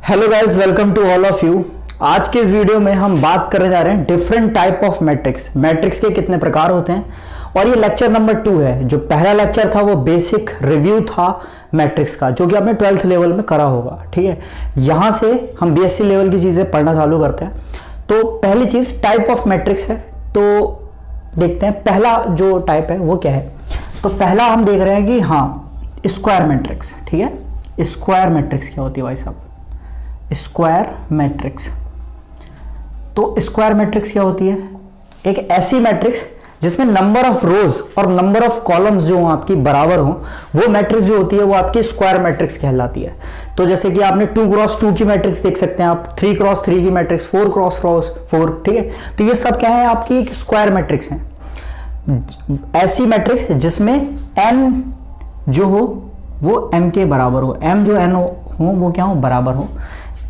Hello guys, welcome to all of you. आज के इस वीडियो में हम बात करने जा रहे हैं different type of matrix. Matrix के कितने प्रकार होते हैं और ये लेक्चर नंबर 2 है। जो पहला लेक्चर था वो बेसिक रिव्यू था मैट्रिक्स का, जो कि आपने 12th लेवल में करा होगा। ठीक है, यहाँ से हम बीएससी लेवल की चीज़ें पढ़ना चालू करते हैं। तो पहली चीज़ टाइप ऑफ मैट्रिक्स है, तो देखते हैं पहला जो टाइप है वो क्या है। तो पहला हम देख रहे हैं कि हाँ, स्क्वायर मैट्रिक्स। ठीक है, स्क्वायर मैट्रिक्स क्या होती है भाई साहब? Square matrix. तो स्क्वायर मैट्रिक्स क्या होती है? एक ऐसी मैट्रिक्स जिसमें नंबर ऑफ रोज और नंबर ऑफ कॉलम्स जो आपकी बराबर हो, वो मैट्रिक्स जो होती है वो आपकी स्क्वायर मैट्रिक्स कहलाती है। तो जैसे कि आपने 2x2 की मैट्रिक्स देख सकते हैं, आप 3x3 की मैट्रिक्स, 4x4। ठीक है, तो ये सब क्या है? आपकी एक स्क्वायर मैट्रिक्स है। ऐसी मैट्रिक्स जिसमें n जो हो वो m के बराबर हो, m जो n हो वो क्या हो? बराबर हो।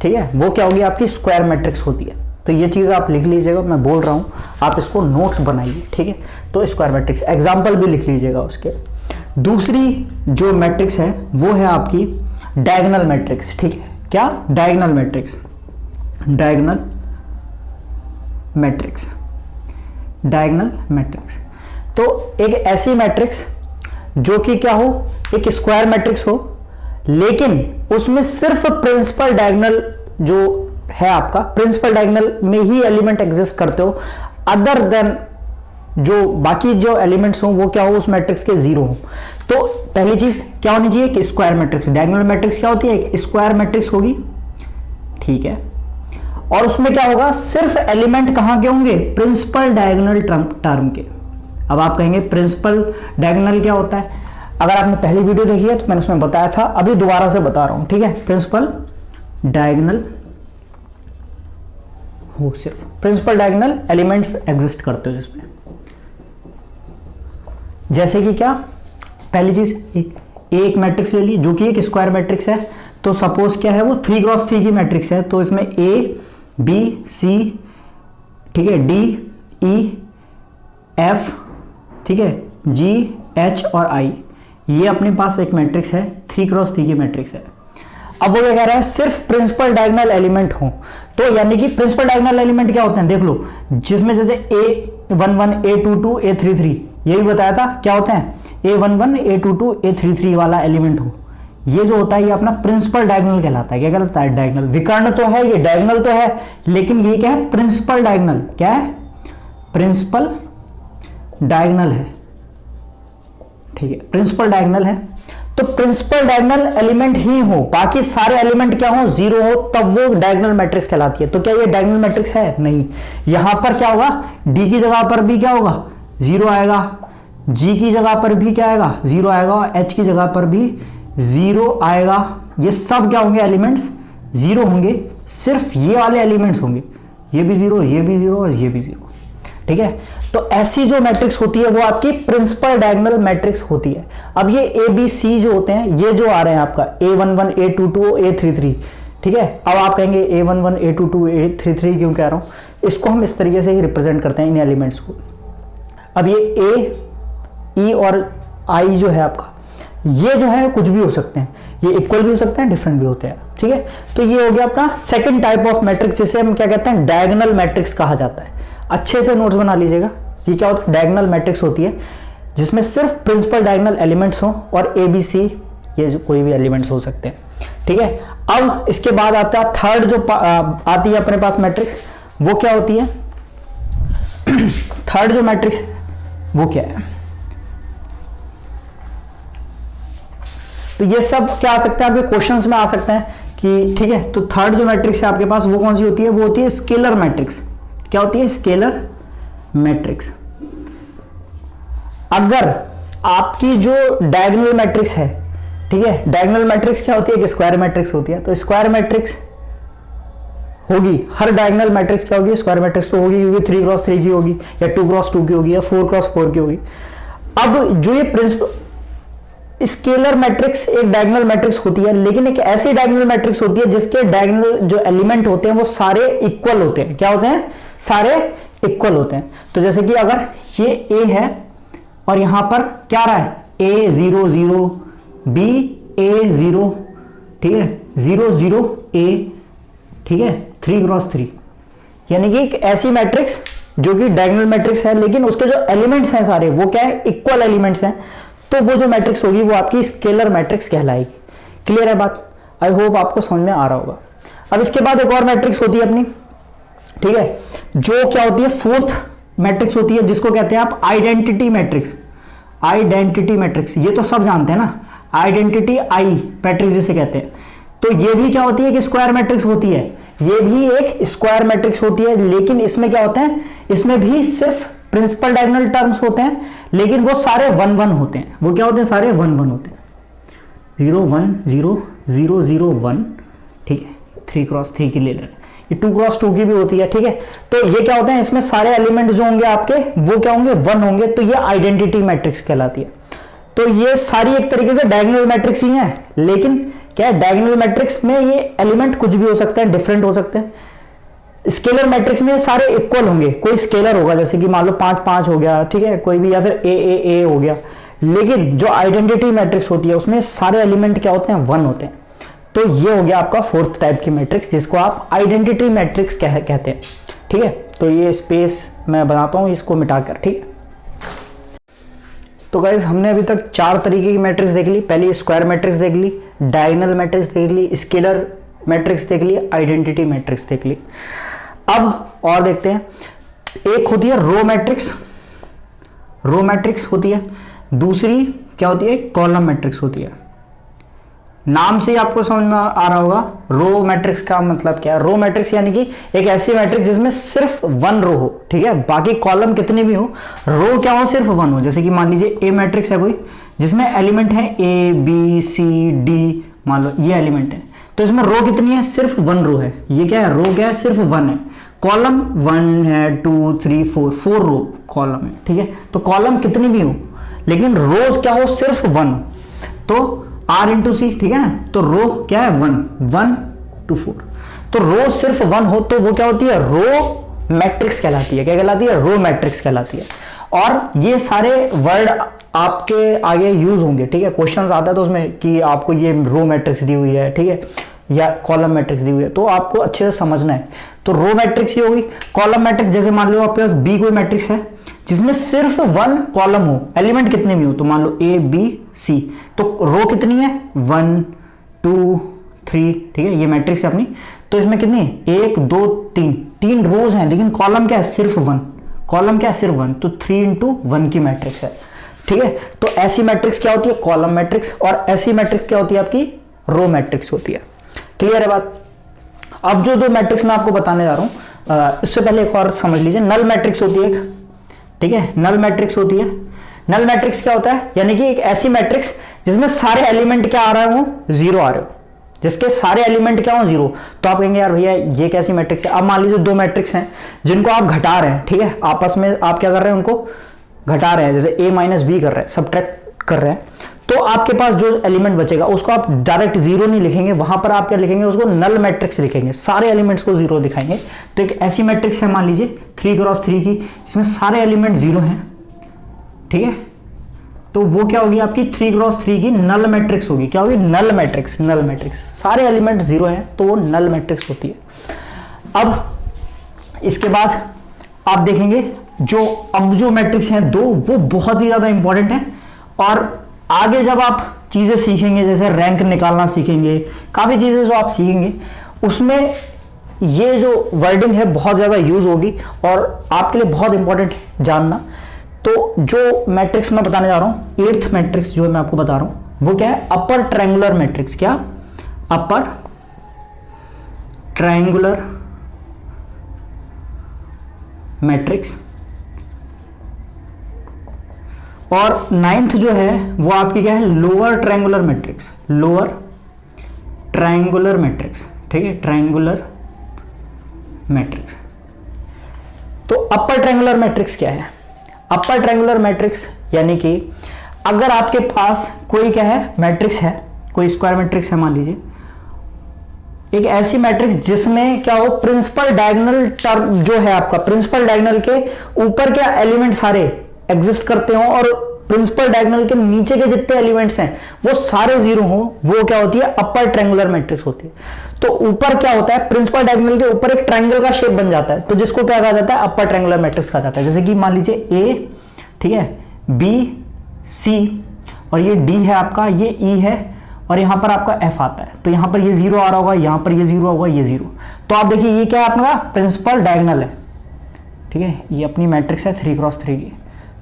ठीक है, वो क्या होगी? आपकी स्क्वायर मैट्रिक्स होती है। तो ये चीज़ आप लिख लीजिएगा, मैं बोल रहा हूँ, आप इसको नोट्स बनाइए। ठीक है, तो स्क्वायर मैट्रिक्स एग्जाम्पल भी लिख लीजिएगा उसके। दूसरी जो मैट्रिक्स है वो है आपकी डायगोनल मैट्रिक्स। ठीक है, क्या? Diagonal matrix. Diagonal matrix, diagonal matrix. तो एक ऐसी मैट्रिक्स जो कि क्या हो? एक स्क्वायर मैट्रिक्स हो, लेकिन उसमें सिर्फ प्रिंसिपल डायगोनल जो है आपका, प्रिंसिपल डायगोनल में ही एलिमेंट एग्जिस्ट करते हो। अदर देन जो बाकी जो एलिमेंट्स हो वो क्या हो? उस मैट्रिक्स के जीरो हो। तो पहली चीज क्या होनी चाहिए? कि स्क्वायर मैट्रिक्स। डायगोनल मैट्रिक्स क्या होती है? एक स्क्वायर मैट्रिक्स होगी। ठीक है, और उसमें क्या होगा? सिर्फ एलिमेंट कहां के होंगे? प्रिंसिपल डायगोनल टर्म के। अब आप कहेंगे प्रिंसिपल डायगोनल क्या होता है? अगर आपने पहली वीडियो देखी है तो मैंने उसमें बताया था, अभी दोबारा से बता रहा हूं। ठीक है, प्रिंसिपल डायगोनल हो, सिर्फ प्रिंसिपल डायगोनल एलिमेंट्स एग्जिस्ट करते हो जिसमें। जैसे कि क्या? पहली चीज एक मैट्रिक्स ले ली जो कि एक स्क्वायर मैट्रिक्स है। तो सपोज क्या है? वो 3x3 की मैट्रिक्स है। तो इसमें ए बी सी, ठीक है, डी ई एफ, ठीक है, जी एच और आई, ये अपने पास एक मैट्रिक्स है, 3x3 की मैट्रिक्स है। अब वो क्या कह रहा है? सिर्फ प्रिंसिपल डायगोनल एलिमेंट हो। तो यानी कि प्रिंसिपल डायगोनल एलिमेंट क्या होते हैं? देख लो, जिसमें जैसे A11 A22 A33, ये भी बताया था क्या होते हैं? A11 A22 A33 वाला एलिमेंट हो, ये जो होता है ये अपना प्रिंसिपल डायगोनल कहलाता है। क्या कहलाता है? डायगोनल। विकर्ण तो है, ये डायगोनल तो है, लेकिन ये क्या है? Principal diagonal. क्या है? प्रिंसिपल डायगोनल है। ठीक है, प्रिंसिपल डायगोनल है। तो प्रिंसिपल डायगोनल एलिमेंट ही हो, बाकी सारे एलिमेंट क्या हो? जीरो हो, तब वो डायगोनल मैट्रिक्स कहलाती है। तो क्या ये डायगोनल मैट्रिक्स है? नहीं। यहां पर क्या होगा? डी की जगह पर भी क्या होगा? जीरो आएगा। जी की जगह पर भी क्या आएगा? जीरो आएगा। और एच की जगह पर भी जीरो आएगा। ये सब क्या होंगे? एलिमेंट्स जीरो होंगे। सिर्फ ये वाले एलिमेंट्स होंगे, ये भी जीरो, ये भी जीरो और ये भी जीरो। ठीक है, तो ऐसी जो मैट्रिक्स होती है वो आपकी प्रिंसिपल डायगोनल मैट्रिक्स होती है। अब ये ए बी सी जो होते हैं, ये जो आ रहे हैं आपका A11 A22 A33, ठीक है। अब आप कहेंगे A11 A22 A33 क्यों कह रहा हूं? इसको हम इस तरीके से ही रिप्रेजेंट करते हैं इन एलिमेंट्स को। अब ये ए ई और आई जो है आपका, ये जो है कुछ भी हो सकते हैं, ये इक्वल भी हो सकते हैं, डिफरेंट भी होते हैं। ठीक है, तो ये हो गया अपना सेकंड टाइप ऑफ मैट्रिक्स, जिसे हम क्या कहते हैं? डायगोनल मैट्रिक्स कहा जाता है। अच्छे से नोट्स बना लीजिएगा। ये क्या होता है? डायगोनल मैट्रिक्स होती है जिसमें सिर्फ प्रिंसिपल डायगोनल एलिमेंट्स हो, और ए बी सी ये जो कोई भी एलिमेंट्स हो सकते हैं। ठीक है, अब इसके बाद आता है थर्ड जो आती है अपने पास मैट्रिक्स, वो क्या होती है? थर्ड जो मैट्रिक्स है वो क्या है? तो ये सब क्या आ सकता है? आपके क्वेश्चंस में आ सकते हैं कि ठीक है, तो थर्ड जो मैट्रिक्स है आपके पास वो कौन सी होती है? वो होती है स्केलर मैट्रिक्स। क्या होती है? Scalar matrix. अगर आपकी जो डायगोनल मैट्रिक्स है, ठीक है, डायगोनल मैट्रिक्स क्या होती है? एक स्क्वायर मैट्रिक्स होती है। तो स्क्वायर मैट्रिक्स होगी, हर डायगोनल मैट्रिक्स क्या होगी? स्क्वायर मैट्रिक्स तो होगी, क्योंकि 3x3 की होगी, या 2x2 की होगी, या 4x4 की होगी। अब जो ये प्रिंसिपल स्केलर मैट्रिक्स एक डायगोनल मैट्रिक्स होती है, लेकिन एक ऐसी डायगोनल मैट्रिक्स होती है जिसके डायगोनल जो एलिमेंट होते हैं वो सारे इक्वल होते हैं। क्या होते हैं? सारे इक्वल होते हैं। तो जैसे कि अगर ये ए है और यहां पर क्या रहा है? A0 0 B A0, ठीक है, 0 0 A ठीक है, 3x3, यानी कि एक ऐसी मैट्रिक्स जो कि डायगोनल मैट्रिक्स है लेकिन उसके जो एलिमेंट्स हैं सारे वो क्या है, इक्वल एलिमेंट्स हैं, तो वो जो मैट्रिक्स होगी वो आपकी स्केलर मैट्रिक्स कहलाएगी। क्लियर है बात? आई होप आपको समझ में आ रहा होगा। अब इसके बाद एक और मैट्रिक्स होती है अपनी, ठीक है, जो क्या होती है, फोर्थ मैट्रिक्स होती है, जिसको कहते हैं आप आइडेंटिटी मैट्रिक्स। आइडेंटिटी मैट्रिक्स ये तो सब जानते हैं ना, आइडेंटिटी आई मैट्रिक्स जिसे कहते हैं। तो ये भी क्या होती है कि स्क्वायर मैट्रिक्स होती है, ये भी एक स्क्वायर मैट्रिक्स होती है, लेकिन इसमें क्या होता है, इसमें भी सिर्फ प्रिंसिपल डायगोनल टर्म्स होते हैं, लेकिन वो सारे 1 1 होते हैं। वो क्या होते हैं, सारे 1 1 होते हैं, 0 1 0 0 0 1, ठीक है, 3x3 की ले लें, ये 2x2 की भी होती है, ठीक है। तो ये क्या होता है, इसमें सारे एलिमेंट जो होंगे आपके वो क्या होंगे, 1 होंगे, तो ये आइडेंटिटी मैट्रिक्स कहलाती है। तो ये सारी एक तरीके से डायगोनल मैट्रिक्स ही है, लेकिन क्या है, डायगोनल मैट्रिक्स में ये एलिमेंट कुछ भी हो सकते हैं, डिफरेंट हो सकते हैं। स्केलर मैट्रिक्स में सारे इक्वल होंगे, कोई स्केलर होगा जैसे कि मान लो 5 5 हो गया, ठीक है, कोई भी, या फिर ए हो गया। लेकिन जो आइडेंटिटी मैट्रिक्स होती है उसमें सारे एलिमेंट क्या होते हैं, 1 होते हैं। तो ये हो गया आपका फोर्थ टाइप की मैट्रिक्स, जिसको आप आइडेंटिटी मैट्रिक्स कहते हैं, ठीक है। तो ये स्पेस मैं बनाता हूं इसको मिटाकर, ठीक है। तो गाइस हमने अभी तक 4 तरीके की मैट्रिक्स देख ली। पहली स्क्वायर मैट्रिक्स देख ली, डायगोनल मैट्रिक्स देख ली, स्केलर मैट्रिक्स देख ली, आइडेंटिटी मैट्रिक्स देख ली। अब और देखते हैं, एक होती है रो मैट्रिक्स, रो मैट्रिक्स होती है, दूसरी क्या होती है, कॉलम मैट्रिक्स होती है। नाम से ही आपको समझ में आ रहा होगा रो मैट्रिक्स का मतलब क्या है। रो मैट्रिक्स यानी कि एक ऐसी मैट्रिक्स जिसमें सिर्फ 1 रो हो, ठीक है, बाकी कॉलम कितने भी हो, रो क्या हो, सिर्फ 1 हो। जैसे कि मान लीजिए ए मैट्रिक्स है कोई, जिसमें एलिमेंट है ए बी सी डी, मान लो ये एलिमेंट है, तो इसमें रो कितनी है, सिर्फ 1 रो है। ये क्या है, रो क्या है, सिर्फ 1 है। कॉलम 1 है, 2 3 4 रो कॉलम है, ठीक है। तो कॉलम कितनी भी हो, लेकिन रोज क्या हो, सिर्फ 1, तो R इंटू सी, ठीक है ना। तो रो क्या है, 1 2 4, तो रो सिर्फ 1 हो तो वो क्या होती है, रो मैट्रिक्स कहलाती है। क्या कहलाती है, रो मैट्रिक्स कहलाती है। और ये सारे वर्ड आपके आगे यूज होंगे, ठीक है, क्वेश्चंस आता है तो उसमें कि आपको ये रो मैट्रिक्स दी हुई है, ठीक है, या कॉलम मैट्रिक्स दी हुई है, तो आपको अच्छे से समझना है। तो रो मैट्रिक्स ये होगी। कॉलम मैट्रिक्स जैसे मान लो आपके पास बी कोई मैट्रिक्स है जिसमें सिर्फ 1 कॉलम हो, एलिमेंट कितने भी हो, तो मान लो ए बी सी, तो रो कितनी है, 1 2 3, ठीक है, ये मैट्रिक्स है अपनी। तो इसमें कितनी है, 1 2 3 रोज हैं, लेकिन कॉलम क्या है, सिर्फ 1, कॉलम क्या है, सिर्फ 1, तो 3 इंटू 1 की मैट्रिक्स है, ठीक है। तो ऐसी मैट्रिक्स क्या होती है, कॉलम मैट्रिक्स, और ऐसी मैट्रिक्स क्या होती है आपकी, रो मैट्रिक्स होती है। क्लियर है बात? अब जो 2 मैट्रिक्स मैं आपको बताने जा रहा हूं, इससे पहले एक और समझ लीजिए, नल मैट्रिक्स होती है एक, ठीक है, नल मैट्रिक्स होती है। नल मैट्रिक्स क्या होता है, यानी कि एक ऐसी मैट्रिक्स जिसमें सारे एलिमेंट क्या आ रहे हो, 0 आ रहे हो, जिसके सारे एलिमेंट क्या हो, 0। तो आप कहेंगे यार भैया ये कैसी मैट्रिक्स है। अब मान लीजिए 2 मैट्रिक्स हैं जिनको आप घटा रहे हैं, ठीक है, आपस में आप क्या कर रहे हैं, उनको घटा रहे हैं, जैसे a माइनस बी कर रहे हैं, सब्ट्रैक्ट कर रहे हैं। तो आपके पास जो एलिमेंट बचेगा उसको आप डायरेक्ट 0 नहीं लिखेंगे, वहां पर आप क्या लिखेंगे, उसको नल मैट्रिक्स लिखेंगे, सारे एलिमेंट्स को 0 दिखाएंगे। तो एक ऐसी मैट्रिक्स है मान लीजिए 3x3 की, जिसमें सारे एलिमेंट 0 हैं, ठीक है, तो वो क्या होगी आपकी 3x3 की नल मैट्रिक्स होगी। क्या होगी, नल मैट्रिक्स, नल मैट्रिक्स, सारे एलिमेंट 0 हैं तो वो नल मैट्रिक्स होती है। अब इसके बाद आप देखेंगे जो मैट्रिक्स हैं 2, वो बहुत ही ज्यादा इंपॉर्टेंट है, और आगे जब आप चीजें सीखेंगे, जैसे रैंक निकालना सीखेंगे, काफी चीजें जो आप सीखेंगे, उसमें ये जो वर्डिंग है बहुत ज्यादा यूज होगी और आपके लिए बहुत इंपॉर्टेंट जानना। तो जो मैट्रिक्स मैं बताने जा रहा हूं, 8th मैट्रिक्स जो मैं आपको बता रहा हूं, वो क्या है, अपर ट्रायंगुलर मैट्रिक्स। क्या, अपर ट्रायंगुलर मैट्रिक्स। और 9th जो है वो आपकी क्या है, lower triangular matrix, lower triangular matrix, ठीक है, ट्रायंगुलर मैट्रिक्स। तो अपर ट्रायंगुलर मैट्रिक्स क्या है, अपर ट्रायंगुलर मैट्रिक्स यानी कि अगर आपके पास कोई क्या है, मैट्रिक्स है, कोई स्क्वायर मैट्रिक्स है मान लीजिए, एक ऐसी मैट्रिक्स जिसमें क्या हो, प्रिंसिपल डायगोनल टर्म जो है आपका, प्रिंसिपल डायगोनल के ऊपर क्या एलिमेंट सारे एग्जिस्ट करते हो और प्रिंसिपल डायगोनल के नीचे के जितने एलिमेंट्स हैं वो सारे जीरो हो, वो क्या होती है, अपर ट्रायंगुलर मैट्रिक्स होती है। तो ऊपर क्या होता है, प्रिंसिपल डायगोनल के ऊपर एक ट्रायंगल का शेप बन जाता है, तो जिसको क्या कहा जाता है, अपर ट्रायंगुलर मैट्रिक्स कहा जाता है। जैसे कि मान लीजिए ए, ठीक है, बी, सी और ये डी है आपका, ये ई है और यहां पर आपका एफ आता है। तो यहां पर ये जीरो आ रहा होगा, यहां पर ये जीरो होगा, ये जीरो। तो आप देखिए ये क्या है, अपना प्रिंसिपल डायगोनल है, ठीक है, ये अपनी मैट्रिक्स है 3x3 की।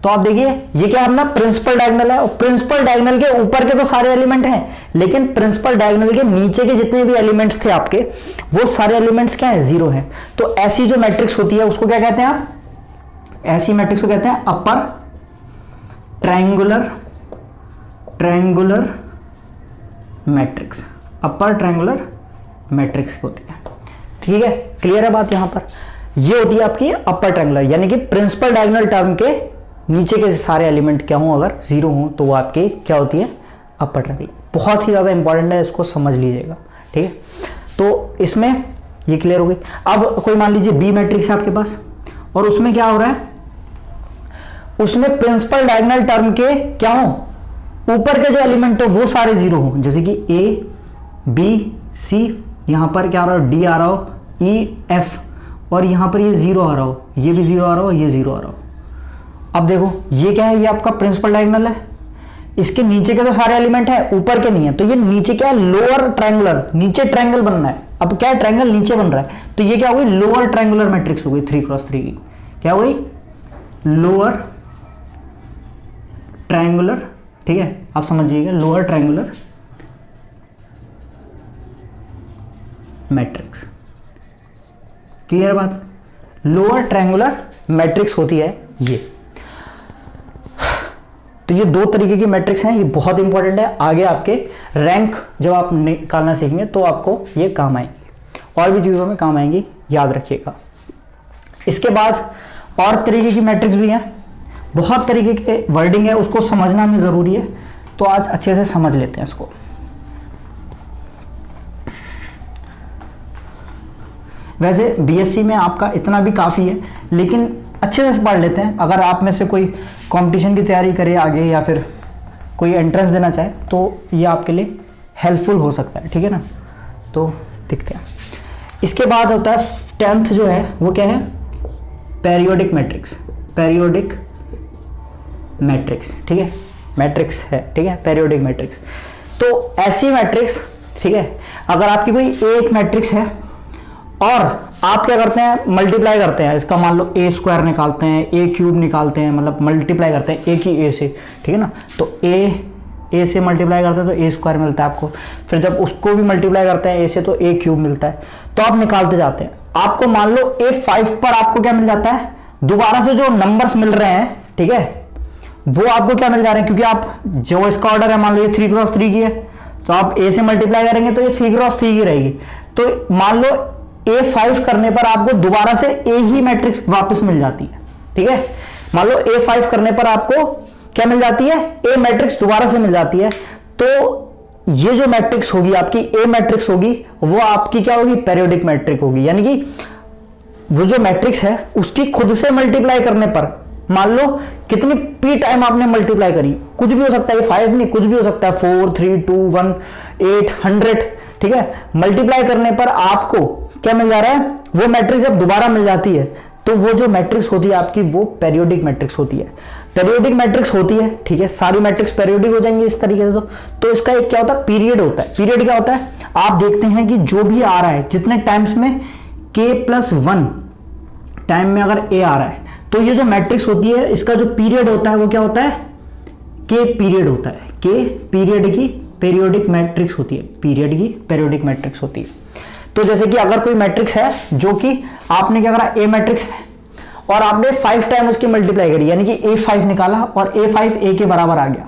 तो आप देखिए ये क्या अपना प्रिंसिपल डायगोनल है, और प्रिंसिपल डायगोनल के ऊपर के तो सारे एलिमेंट हैं, लेकिन प्रिंसिपल डायगोनल के नीचे के जितने भी एलिमेंट्स थे आपके, वो सारे एलिमेंट्स क्या है, जीरो हैं। तो ऐसी जो मैट्रिक्स होती है उसको क्या कहते हैं आप, ऐसी मैट्रिक्स को कहते हैं upper triangular matrix, upper triangular matrix होती है। ठीक है, क्लियर है बात। यहां पर ये होती है आपकी अपर ट्रायंगुलर, यानी कि प्रिंसिपल डायगोनल टर्म के नीचे के सारे एलिमेंट क्या हो, अगर जीरो हो तो वो आपकी क्या होती है, अपर ट्रायंगुलर। बहुत ही ज्यादा इंपॉर्टेंट है, इसको समझ लीजिएगा। ठीक है, तो इसमें ये क्लियर हो गई। अब कोई मान लीजिए बी मैट्रिक्स है आपके पास, और उसमें क्या हो रहा है, उसमें प्रिंसिपल डायगोनल टर्म के क्या हो, ऊपर के जो एलिमेंट हो वो सारे जीरो हो। जैसे कि ए, बी, सी, यहां पर क्या आ रहा हो, डी आ रहा हो, ई, एफ, और यहां पर ये जीरो आ रहा हो, ये भी जीरो आ रहा हो, ये जीरो आ रहा हो। अब देखो ये क्या है, ये आपका प्रिंसिपल डायगोनल है, इसके नीचे के तो सारे एलिमेंट है, ऊपर के नहीं है। तो ये नीचे क्या है, लोअर ट्रायंगुलर, नीचे ट्रायंगल बनना है। अब क्या है, ट्रायंगल नीचे बन रहा है, तो ये क्या हो गई, लोअर ट्रायंगुलर मैट्रिक्स हो गई 3x3 की। क्या हो गई, लोअर ट्रायंगुलर। ठीक है, आप समझिएगा, लोअर ट्रायंगुलर मैट्रिक्स। क्लियर बात, लोअर ट्रायंगुलर मैट्रिक्स होती है ये। तो ये दो तरीके की मैट्रिक्स हैं, ये बहुत इंपॉर्टेंट है। आगे आपके रैंक जब आप निकालना सीखेंगे तो आपको ये काम आएंगी, और भी चीजों में काम आएंगी, याद रखिएगा। इसके बाद और तरीके की मैट्रिक्स भी हैं, बहुत तरीके के वर्डिंग है, उसको समझना में जरूरी है। तो आज अच्छे से समझ लेते हैं इसको। वैसे बीएससी में आपका इतना भी काफी है, लेकिन अच्छे से पढ़ लेते हैं। अगर आप में से कोई कंपटीशन की तैयारी करे आगे, या फिर कोई एंट्रेंस देना चाहे, तो ये आपके लिए हेल्पफुल हो सकता है। ठीक है ना, तो देखते हैं। इसके बाद होता है 10th जो है वो क्या है, पेरियोडिक मैट्रिक्स। पेरियोडिक मैट्रिक्स, ठीक है, मैट्रिक्स है, ठीक है, पेरियोडिक मैट्रिक्स। तो ऐसी मैट्रिक्स, ठीक है, अगर आपकी कोई एक मैट्रिक्स है और आप क्या करते हैं, मल्टीप्लाई करते हैं इसका, मान लो ए स्क्वायर निकालते हैं, ए क्यूब निकालते हैं, मतलब मल्टीप्लाई करते हैं ए की ए से, ठीक है ना। तो ए से मल्टीप्लाई करते हैं तो ए स्क्वायर मिलता है आपको, फिर जब उसको भी मल्टीप्लाई करते हैं ए से तो ए क्यूब मिलता है। तो आप निकालते जाते हैं, आपको मान लो A5 पर आपको क्या मिल जाता है, दोबारा से जो नंबर्स मिल रहे हैं, ठीक है, वो आपको क्या मिल जा रहे हैं, क्योंकि आप जो इसका ऑर्डर है, मान लो ये 3x3 की है, तो आप ए से मल्टीप्लाई करेंगे तो ये 3x3 की रहेगी। तो मान लो A5 करने पर आपको दोबारा से ए ही मैट्रिक्स वापस मिल जाती है। ठीक है, मान लो A5 करने पर आपको क्या मिल जाती है, ए मैट्रिक्स दोबारा से मिल जाती है। तो ये जो मैट्रिक्स होगी आपकी, ए मैट्रिक्स होगी, वो आपकी क्या होगी, पेरियोडिक मैट्रिक होगी। यानी कि वो जो मैट्रिक्स है उसकी खुद से मल्टीप्लाई करने पर, मान लो कितनी पी टाइम आपने मल्टीप्लाई करी, कुछ भी हो सकता है, 5 नहीं, कुछ भी हो सकता है, 4, 3, 2, 1, 8, 100, ठीक है, मल्टीप्लाई करने पर आपको क्या मिल जा रहा है, वो मैट्रिक्स जब दोबारा मिल जाती है तो वो जो मैट्रिक्स होती है आपकी, वो पेरियोडिक मैट्रिक्स होती है। पेरियोडिक मैट्रिक्स होती है, ठीक है, सारी मैट्रिक्स पेरियोडिक हो जाएंगी इस तरीके से। तो इसका एक क्या होता है, पीरियड होता है। पीरियड क्या होता है, आप देखते हैं कि जो भी आ रहा है, जितने टाइम्स में k+1 टाइम में अगर a आ रहा है, तो ये जो मैट्रिक्स होती है इसका जो पीरियड होता है वो क्या होता है, k पीरियड होता है। k पीरियड की पेरियोडिक मैट्रिक्स होती है, पीरियड की पेरियोडिक मैट्रिक्स होती है। तो जैसे कि अगर कोई मैट्रिक्स है जो कि आपने क्या करा, ए मैट्रिक्स है और आपने 5 टाइम उसकी मल्टीप्लाई करी, यानी कि A5 निकाला और A5 A के बराबर आ गया,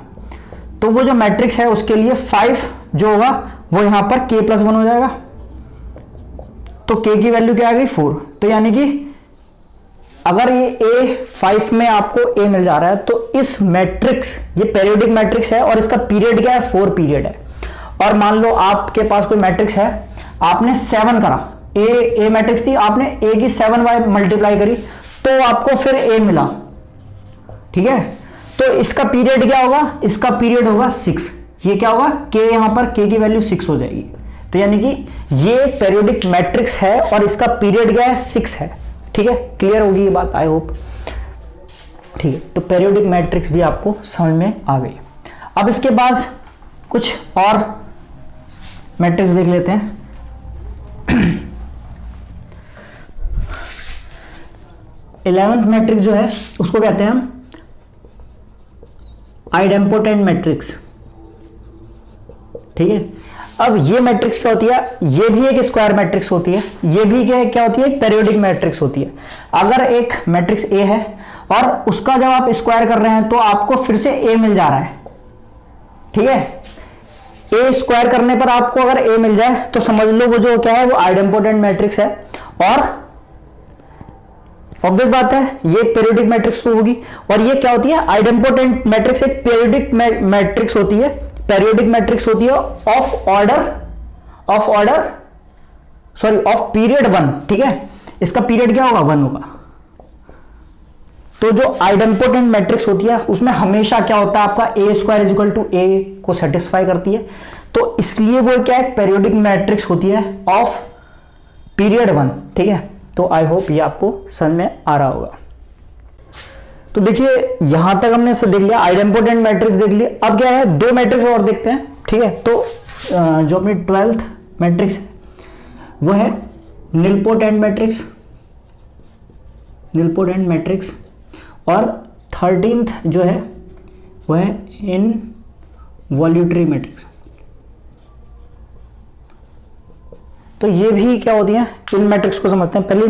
तो वो जो मैट्रिक्स है उसके लिए 5 जो होगा वो यहां पर k+1 हो जाएगा। तो k की वैल्यू क्या आ गई, 4। तो यानी कि अगर ये A5 में आपको A मिल जा रहा है, तो इस मैट्रिक्स, ये पेरियोडिक मैट्रिक्स है और इसका पीरियड क्या है, 4 पीरियड है। और मान लो आपके पास कोई मैट्रिक्स है, आपने 7 करा, ए मैट्रिक्स थी, आपने ए की 7 बाय मल्टीप्लाई करी, तो आपको फिर ए मिला। ठीक है, तो इसका पीरियड क्या होगा, इसका पीरियड होगा 6। ये क्या होगा, k यहां पर k की वैल्यू 6 हो जाएगी। तो यानी कि ये पेरियोडिक मैट्रिक्स है और इसका पीरियड क्या है, 6 है। ठीक है, क्लियर होगी ये बात, आई होप। ठीक है, तो पेरियोडिक मैट्रिक्स भी आपको समझ में आ गई। अब इसके बाद कुछ और मैट्रिक्स देख लेते हैं। 11th मैट्रिक्स जो है उसको कहते हैं हम आइडेम्पोटेंट मैट्रिक्स। ठीक है, अब ये मैट्रिक्स क्या होती है, ये भी एक स्क्वायर मैट्रिक्स होती है, ये भी क्या होती है, एक पेरियोडिक मैट्रिक्स होती है। अगर एक मैट्रिक्स ए है और उसका जब आप स्क्वायर कर रहे हैं तो आपको फिर से ए मिल जा रहा है। ठीक है, ए स्क्वायर करने पर आपको अगर ए मिल जाए तो समझ लो वो जो क्या है वो आइडेम्पोटेंट मैट्रिक्स है। और ऑब्वियस बात है ये पेरियोडिक मैट्रिक्स तो होगी। और ये क्या होती है, आइडेम्पोटेंट मैट्रिक्स एक पेरियोडिक मैट्रिक्स होती है, पेरियोडिक मैट्रिक्स होती है ऑफ पीरियड 1। ठीक है, इसका पीरियड क्या होगा, 1 होगा। तो जो आइडेम्पोटेंट मैट्रिक्स होती है उसमें हमेशा क्या होता है, आपका ए स्क्वायर इज इक्वल टू ए को सेटिस्फाई करती है। तो इसलिए वो क्या है, पेरियोडिक मैट्रिक्स होती है ऑफ पीरियड 1। ठीक है, तो आई होप ये आपको समझ में आ रहा होगा। तो देखिए यहां तक हमने इसे देख लिया, आइडेम्पोटेंट मैट्रिक्स देख लिया। अब क्या है, 2 मैट्रिक्स और देखते हैं। ठीक है, तो जो अपनी 12th मैट्रिक्स है वो है निलपोटेंट मैट्रिक्स, और 13th जो है वो है इनवॉल्यूटरी मैट्रिक्स। तो ये भी क्या होती है, इन मैट्रिक्स को समझते हैं। पहले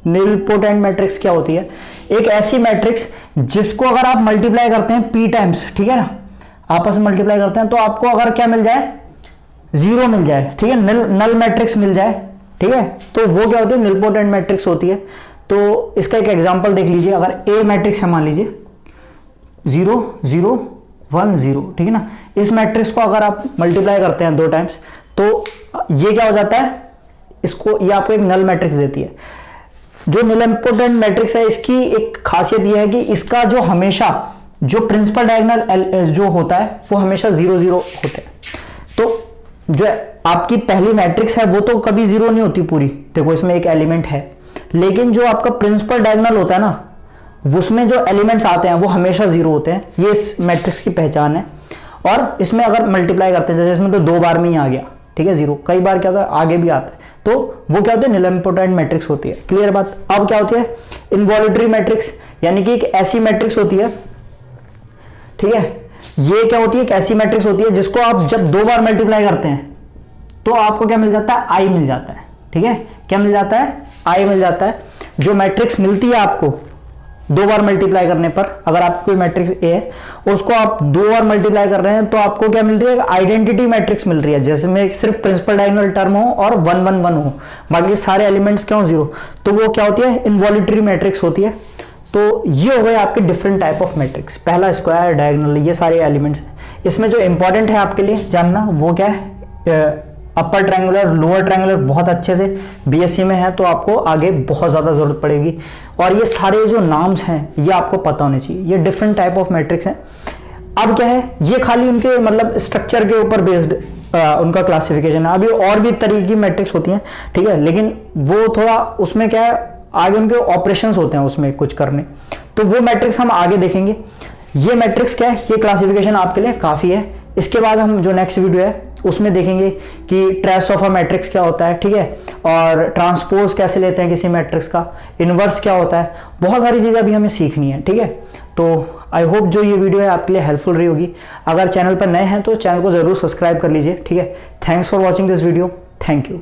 निलपोटेंट मैट्रिक्स क्या होती है, एक ऐसी मैट्रिक्स जिसको अगर आप मल्टीप्लाई करते हैं p टाइम्स, ठीक है ना, आपस में मल्टीप्लाई करते हैं तो आपको अगर क्या मिल जाए, 0 मिल जाए। ठीक है, नल मैट्रिक्स मिल जाए। ठीक है, तो वो क्या होती है, निलपोटेंट मैट्रिक्स होती है। तो इसका एक एग्जांपल देख लीजिए, अगर ए मैट्रिक्स है मान लीजिए 0 0 1 0, ठीक है ना, इस मैट्रिक्स को अगर आप मल्टीप्लाई करते हैं 2 टाइम्स तो ये क्या हो जाता है, इसको ये आपको एक नल मैट्रिक्स देती है। जो निलपोटेंट मैट्रिक्स है इसकी एक खासियत यह है कि इसका जो हमेशा जो प्रिंसिपल डायगोनल जो होता है वो हमेशा 0 0 होते हैं। तो जो आपकी पहली मैट्रिक्स है वो तो कभी 0 नहीं होती पूरी, देखो इसमें एक एलिमेंट है, लेकिन जो आपका प्रिंसिपल डायगोनल होता है ना, उसमें जो एलिमेंट्स आते हैं वो हमेशा 0 होते हैं। ये इस मैट्रिक्स की पहचान है। और इसमें अगर मल्टीप्लाई करते हैं, जैसे इसमें तो 2 बार में ही आ गया, ठीक है 0, कई बार क्या होता है आगे भी आता है, तो वो क्या होती है, निलपोटेंट मैट्रिक्स होती है। क्लियर बात। अब क्या होती है, इनवॉल्यूटरी मैट्रिक्स, यानी कि एक ऐसी मैट्रिक्स होती है, ठीक है, ये क्या होती है, एक ऐसी मैट्रिक्स होती है जिसको आप जब 2 बार मल्टीप्लाई करते हैं तो आपको क्या मिल जाता है, आई मिल जाता है। ठीक है, क्या मिल जाता है, आई मिल जाता है। जो मैट्रिक्स मिलती है आपको 2 बार मल्टीप्लाई करने पर, अगर आपकी कोई मैट्रिक्स ए है उसको आप 2 बार मल्टीप्लाई कर रहे हैं तो आपको क्या मिल रही है, आइडेंटिटी मैट्रिक्स मिल रही है, जिसमें सिर्फ प्रिंसिपल डायगोनल टर्म हो और 1 1 1 हो, बाकी सारे एलिमेंट्स क्यों 0, तो वो क्या होती है, इनवॉल्यूटरी मैट्रिक्स होती है। तो ये हो गए आपके डिफरेंट टाइप ऑफ मैट्रिक्स, पहला स्क्वायर, डायगोनल, ये सारे एलिमेंट्स हैं। इसमें जो इंपॉर्टेंट है आपके लिए जानना वो क्या है, अपर ट्रायंगुलर, लोअर ट्रायंगुलर बहुत अच्छे से बीएससी में है तो आपको आगे बहुत ज़्यादा ज़रूरत पड़ेगी। और ये सारे जो नाम्स हैं ये आपको पता होने चाहिए, ये डिफरेंट टाइप ऑफ मैट्रिक्स हैं। अब क्या है, ये खाली उनके मतलब स्ट्रक्चर के ऊपर बेस्ड उनका क्लासिफिकेशन है। अभी और भी तरीके की मैट्रिक्स होती हैं, ठीक है, लेकिन वो थोड़ा उसमें क्या है, आगे उनके ऑपरेशंस होते हैं उसमें कुछ करने, तो वो मैट्रिक्स हम आगे देखेंगे। ये मैट्रिक्स क्या है, ये क्लासिफिकेशन आपके लिए काफ़ी है। इसके बाद हम जो नेक्स्ट वीडियो है उसमें देखेंगे कि ट्रेस ऑफ अ मैट्रिक्स क्या होता है, ठीक है, और ट्रांसपोज कैसे लेते हैं किसी मैट्रिक्स का, इनवर्स क्या होता है, बहुत सारी चीज़ें अभी हमें सीखनी है। ठीक है, तो आई होप जो ये वीडियो है आपके लिए हेल्पफुल रही होगी। अगर चैनल पर नए हैं तो चैनल को ज़रूर सब्सक्राइब कर लीजिए। ठीक है, thanks for watching this video, thank you.